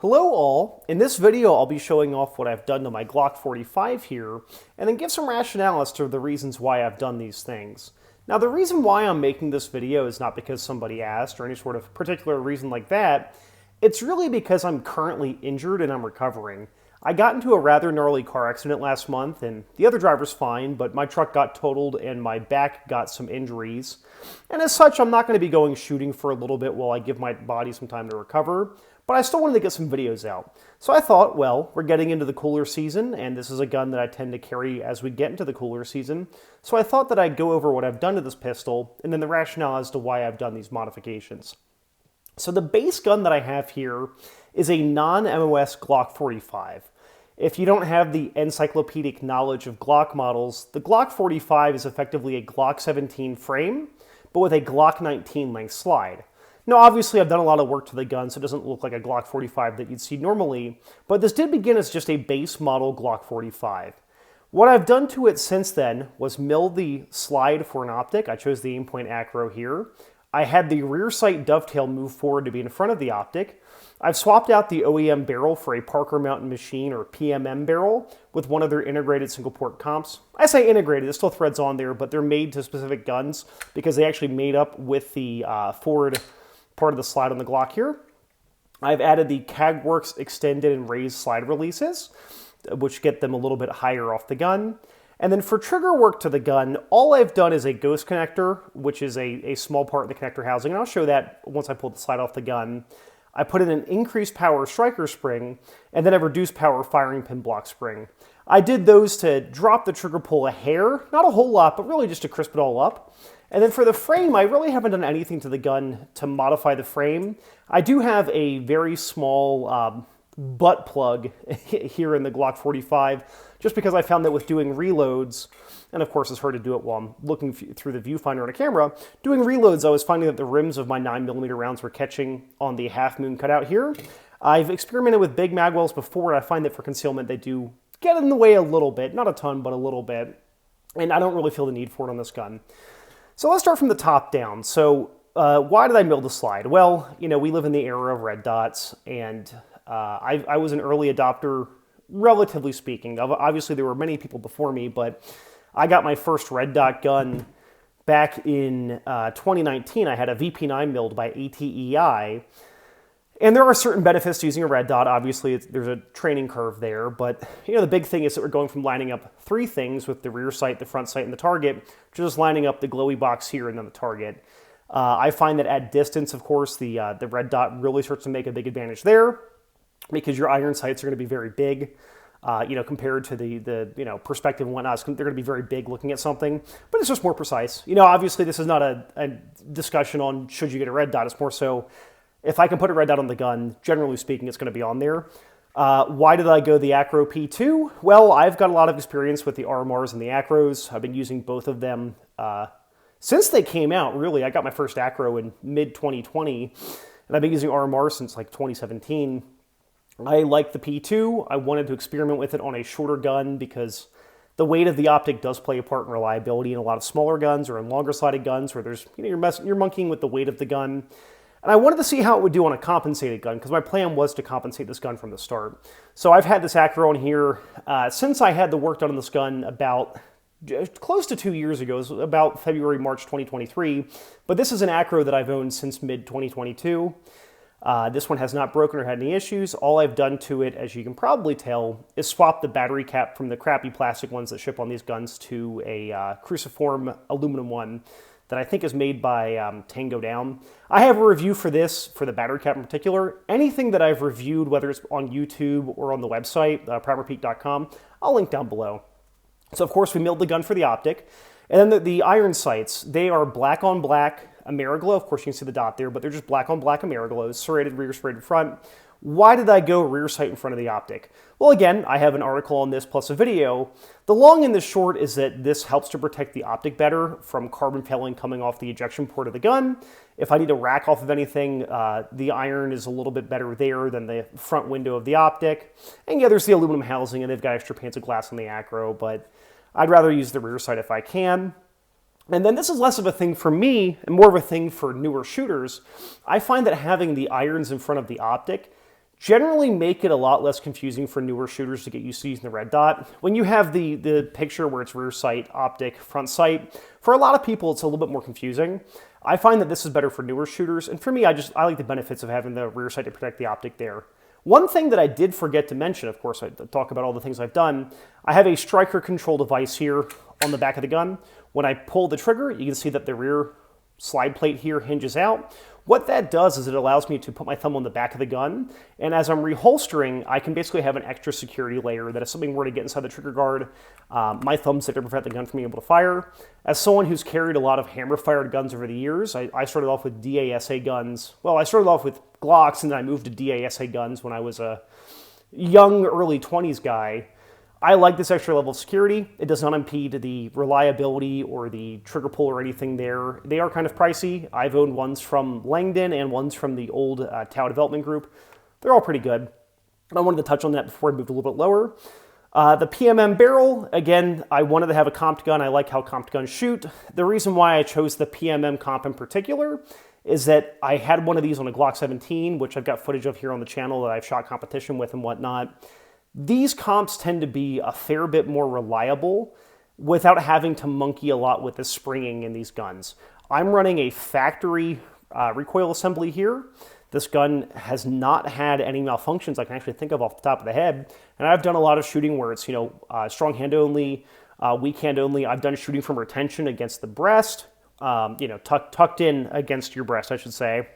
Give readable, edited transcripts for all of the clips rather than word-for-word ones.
Hello all, in this video I'll be showing off what I've done to my Glock 45 here, and then give some rationale as to the reasons why I've done these things. Now the reason why I'm making this video is not because somebody asked or any sort of particular reason like that, it's really because I'm currently injured and I'm recovering. I got into a rather gnarly car accident last month and the other driver's fine, but my truck got totaled and my back got some injuries. And as such, I'm not going to be going shooting for a little bit while I give my body some time to recover, but I still wanted to get some videos out. So I thought, well, we're getting into the cooler season, and this is a gun that I tend to carry as we get into the cooler season. So I thought that I'd go over what I've done to this pistol, and then the rationale as to why I've done these modifications. So the base gun that I have here is a non-MOS Glock 45. If you don't have the encyclopedic knowledge of Glock models, the Glock 45 is effectively a Glock 17 frame, but with a Glock 19 length slide. Now, obviously, I've done a lot of work to the gun, so it doesn't look like a Glock 45 that you'd see normally, but this did begin as just a base model Glock 45. What I've done to it since then was mill the slide for an optic. I chose the Aimpoint ACRO here. I had the rear sight dovetail move forward to be in front of the optic. I've swapped out the OEM barrel for a Parker Mountain Machine or PMM barrel with one of their integrated single port comps. I say integrated, there's still threads on there, but they're made to specific guns because they actually made up with the forward part of the slide on the Glock here. I've added the Kagwerks extended and raised slide releases, which get them a little bit higher off the gun. And then for trigger work to the gun, all I've done is a ghost connector, which is a small part of the connector housing, and I'll show that once I pull the slide off the gun. I put in an increased power striker spring, and then a reduced power firing pin block spring. I did those to drop the trigger pull a hair, not a whole lot, but really just to crisp it all up. And then for the frame, I really haven't done anything to the gun to modify the frame. I do have a very small butt plug here in the Glock 45, just because I found that with doing reloads, and of course it's hard to do it while I'm looking through the viewfinder on a camera, doing reloads I was finding that the rims of my 9mm rounds were catching on the half moon cutout here. I've experimented with big magwells before, and I find that for concealment they do get in the way a little bit, not a ton, but a little bit, and I don't really feel the need for it on this gun. So let's start from the top down. So why did I mill the slide? Well, you know, we live in the era of red dots, and I was an early adopter, relatively speaking. Obviously, there were many people before me, but I got my first red dot gun back in 2019. I had a VP9 milled by ATEI, and there are certain benefits to using a red dot. Obviously, there's a training curve there, but you know the big thing is that we're going from lining up three things with the rear sight, the front sight, and the target, to just lining up the glowy box here and then the target. I find that at distance, of course, the red dot really starts to make a big advantage there, because your iron sights are going to be very big, you know, compared to the you know, perspective and whatnot. They're going to be very big looking at something, but it's just more precise. You know, obviously this is not a discussion on should you get a red dot. It's more so if I can put a red dot on the gun, generally speaking, it's going to be on there. Why did I go the ACRO P2? Well, I've got a lot of experience with the RMRs and the ACROs. I've been using both of them since they came out, really. I got my first ACRO in mid-2020, and I've been using RMR since like 2017. I like the P2. I wanted to experiment with it on a shorter gun because the weight of the optic does play a part in reliability in a lot of smaller guns or in longer slided guns where there's, you know, you're monkeying with the weight of the gun. And I wanted to see how it would do on a compensated gun because my plan was to compensate this gun from the start. So I've had this ACRO on here since I had the work done on this gun about close to 2 years ago. It was about February, March 2023. But this is an ACRO that I've owned since mid-2022. This one has not broken or had any issues. All I've done to it, as you can probably tell, is swap the battery cap from the crappy plastic ones that ship on these guns to a cruciform aluminum one that I think is made by Tango Down. I have a review for this, for the battery cap in particular. Anything that I've reviewed, whether it's on YouTube or on the website, primerpeak.com, I'll link down below. So of course we milled the gun for the optic. And then the iron sights, they are black on black Ameriglow. Of course, you can see the dot there, but they're just black on black Ameriglows, serrated rear, serrated front. Why did I go rear sight in front of the optic? Well, again, I have an article on this plus a video. The long and the short is that this helps to protect the optic better from carbon fouling coming off the ejection port of the gun. If I need to rack off of anything, the iron is a little bit better there than the front window of the optic. And yeah, there's the aluminum housing, and they've got extra panes of glass on the ACRO, but I'd rather use the rear sight if I can. And then this is less of a thing for me and more of a thing for newer shooters. I find that having the irons in front of the optic generally make it a lot less confusing for newer shooters to get used to using the red dot. When you have the picture where it's rear sight, optic, front sight, for a lot of people it's a little bit more confusing. I find that this is better for newer shooters, and for me, I like the benefits of having the rear sight to protect the optic there. One thing that I did forget to mention, of course, I talk about all the things I've done, I have a striker control device here on the back of the gun. When I pull the trigger, you can see that the rear slide plate here hinges out. What that does is it allows me to put my thumb on the back of the gun, and as I'm reholstering, I can basically have an extra security layer that if something were to get inside the trigger guard, my thumb's there to prevent the gun from being able to fire. As someone who's carried a lot of hammer-fired guns over the years, I started off with DASA guns. Well, I started off with Glocks, and then I moved to DASA guns when I was a young, early 20s guy. I like this extra level of security. It does not impede the reliability or the trigger pull or anything there. They are kind of pricey. I've owned ones from Langdon and ones from the old Tau Development Group. They're all pretty good. I wanted to touch on that before I moved a little bit lower. The PMM barrel, again, I wanted to have a comped gun. I like how comped guns shoot. The reason why I chose the PMM comp in particular is that I had one of these on a Glock 17, which I've got footage of here on the channel that I've shot competition with and whatnot. These comps tend to be a fair bit more reliable without having to monkey a lot with the springing in these guns. I'm running a factory recoil assembly here. This gun has not had any malfunctions I can actually think of off the top of the head. And I've done a lot of shooting where it's, strong hand only, weak hand only. I've done shooting from retention against the breast, tucked in against your breast, I should say.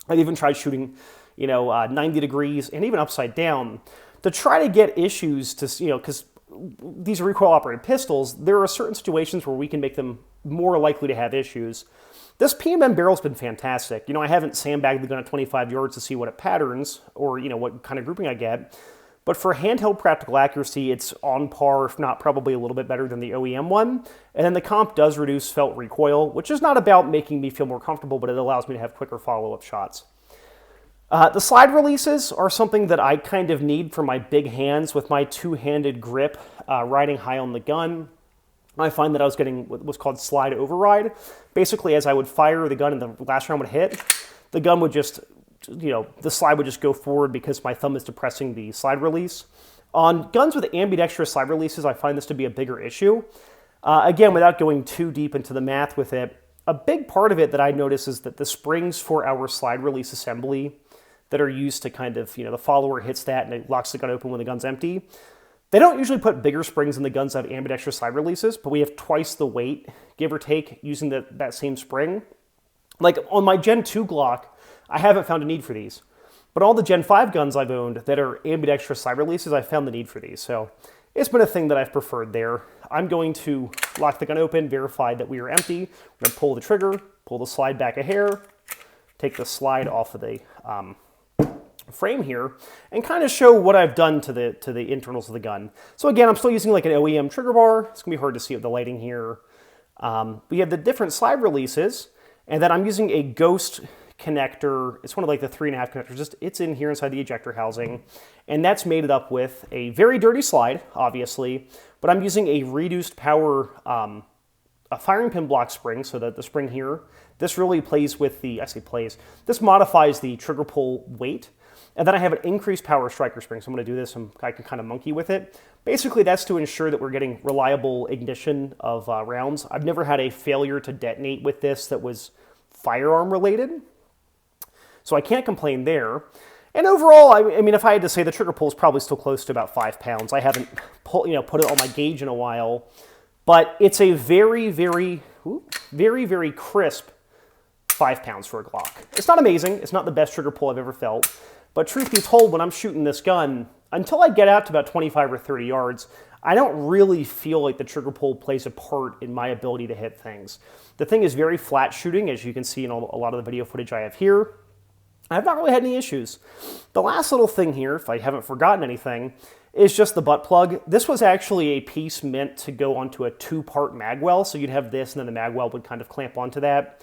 I've even tried shooting, 90 degrees and even upside down to try to get issues to, because these are recoil-operated pistols, there are certain situations where we can make them more likely to have issues. This PMM barrel's been fantastic. I haven't sandbagged the gun at 25 yards to see what it patterns or, what kind of grouping I get. But for handheld practical accuracy, it's on par, if not probably a little bit better than the OEM one. And then the comp does reduce felt recoil, which is not about making me feel more comfortable, but it allows me to have quicker follow-up shots. The slide releases are something that I kind of need for my big hands with my two-handed grip riding high on the gun. I find that I was getting what's called slide override. Basically, as I would fire the gun and the last round would hit, the gun would just, the slide would just go forward because my thumb is depressing the slide release. On guns with ambidextrous slide releases, I find this to be a bigger issue. Again, without going too deep into the math with it, a big part of it that I notice is that the springs for our slide release assembly that are used to kind of, the follower hits that and it locks the gun open when the gun's empty. They don't usually put bigger springs in the guns that have ambidextrous slide releases, but we have twice the weight, give or take, using that same spring. Like on my Gen 2 Glock, I haven't found a need for these. But all the Gen 5 guns I've owned that are ambidextrous slide releases, I've found the need for these. So it's been a thing that I've preferred there. I'm going to lock the gun open, verify that we are empty. We're going to pull the trigger, pull the slide back a hair, take the slide off of the frame here, and kind of show what I've done to the internals of the gun. So again, I'm still using like an OEM trigger bar. It's gonna be hard to see with the lighting here. We have the different slide releases, and then I'm using a Ghost connector. It's one of like the 3.5 connectors. It's in here inside the ejector housing, and that's made it up with a very dirty slide, obviously, but I'm using a reduced power a firing pin block spring, so that the spring here, this really plays with this modifies the trigger pull weight. And then I have an increased power striker spring, so I'm going to do this and I can kind of monkey with it. Basically, that's to ensure that we're getting reliable ignition of rounds. I've never had a failure to detonate with this that was firearm related, so I can't complain there. And overall, I mean, if I had to say, the trigger pull is probably still close to about 5 pounds. I haven't put it on my gauge in a while, but it's a very, very crisp 5 pounds for a Glock. It's not amazing. It's not the best trigger pull I've ever felt. But truth be told, when I'm shooting this gun, until I get out to about 25 or 30 yards, I don't really feel like the trigger pull plays a part in my ability to hit things. The thing is very flat shooting, as you can see in a lot of the video footage I have here. I've not really had any issues. The last little thing here, if I haven't forgotten anything, is just the butt plug. This was actually a piece meant to go onto a 2-part magwell, so you'd have this and then the magwell would kind of clamp onto that.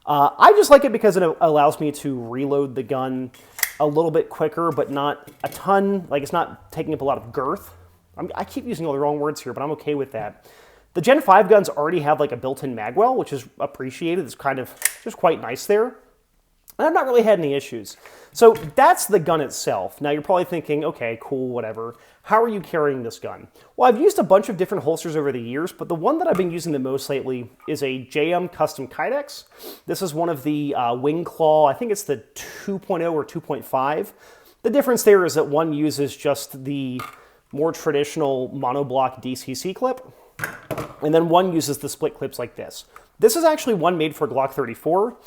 I just like it because it allows me to reload the gun a little bit quicker, but not a ton. Like, it's not taking up a lot of girth. I keep using all the wrong words here, but I'm okay with that. The Gen 5 guns already have like a built-in magwell, which is appreciated. It's kind of just quite nice there. And I've not really had any issues. So that's the gun itself. Now you're probably thinking, okay, cool, whatever. How are you carrying this gun? Well, I've used a bunch of different holsters over the years, but the one that I've been using the most lately is a JM Custom Kydex. This is one of the Wing Claw, I think it's the 2.0 or 2.5. The difference there is that one uses just the more traditional monoblock DCC clip, and then one uses the split clips like this. This is actually one made for Glock 34.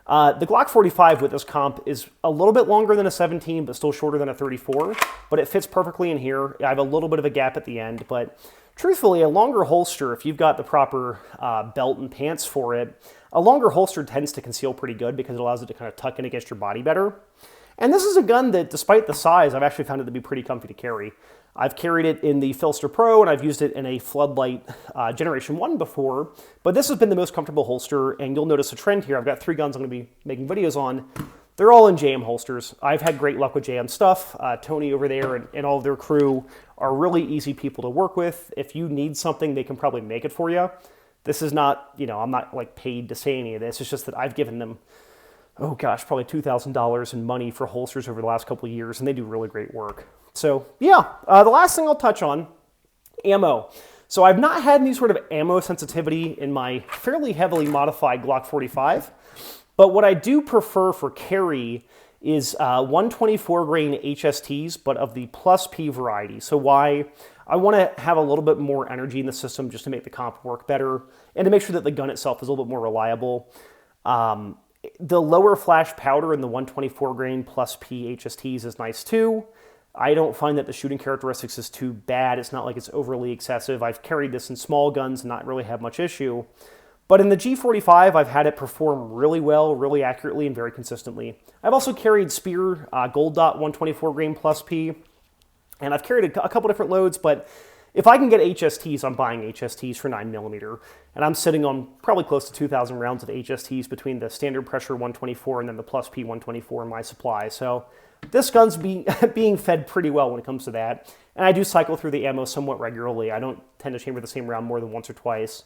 The Glock 45 with this comp is a little bit longer than a 17, but still shorter than a 34, but it fits perfectly in here. I have a little bit of a gap at the end, but truthfully, a longer holster, if you've got the proper belt and pants for it, a longer holster tends to conceal pretty good because it allows it to kind of tuck in against your body better. And this is a gun that, despite the size, I've actually found it to be pretty comfy to carry. I've carried it in the Filster Pro, and I've used it in a Floodlight Generation 1 before, but this has been the most comfortable holster, and you'll notice a trend here. I've got 3 guns I'm going to be making videos on. They're all in JM holsters. I've had great luck with JM stuff. Tony over there and all of their crew are really easy people to work with. If you need something, they can probably make it for you. This is not, you know, I'm not like paid to say any of this. It's just that I've given them, oh gosh, probably $2,000 in money for holsters over the last couple of years, and they do really great work. So yeah, the last thing I'll touch on, ammo. So I've not had any sort of ammo sensitivity in my fairly heavily modified Glock 45, but what I do prefer for carry is 124 grain HSTs, but of the plus P variety. So why? I want to have a little bit more energy in the system just to make the comp work better and to make sure that the gun itself is a little bit more reliable. The lower flash powder in the 124 grain plus P HSTs is nice too. I don't find that the shooting characteristics is too bad. It's not like it's overly excessive. I've carried this in small guns and not really had much issue. But in the G45, I've had it perform really well, really accurately, and very consistently. I've also carried Spear Gold Dot 124 grain plus P, and I've carried a couple different loads, but if I can get HSTs, I'm buying HSTs for 9mm, and I'm sitting on probably close to 2,000 rounds of HSTs between the standard pressure 124 and then the plus P 124 in my supply. So this gun's being fed pretty well when it comes to that, and I do cycle through the ammo somewhat regularly. I don't tend to chamber the same round more than once or twice.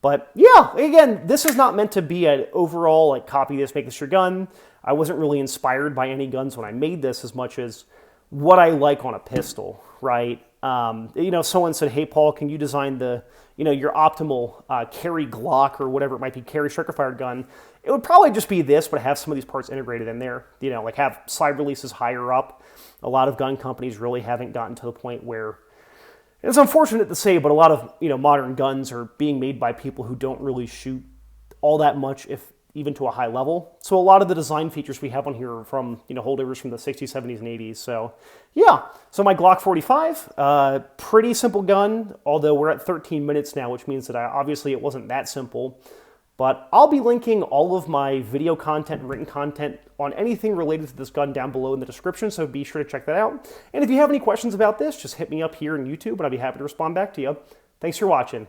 But yeah, again, this is not meant to be an overall, like, copy this, make this your gun. I wasn't really inspired by any guns when I made this as much as what I like on a pistol, right? You know, someone said, hey, Paul, can you design the, you know, your optimal carry Glock or whatever it might be, carry striker-fired gun? It would probably just be this, but have some of these parts integrated in there. You know, like have slide releases higher up. A lot of gun companies really haven't gotten to the point where, it's unfortunate to say, but a lot of, you know, modern guns are being made by people who don't really shoot all that much, if even to a high level. So a lot of the design features we have on here are from, you know, holdovers from the 60s, 70s, and 80s. So yeah, so my Glock 45, pretty simple gun, although we're at 13 minutes now, which means that obviously it wasn't that simple. But I'll be linking all of my video content and written content on anything related to this gun down below in the description, so be sure to check that out. And if you have any questions about this, just hit me up here on YouTube, and I'll be happy to respond back to you. Thanks for watching.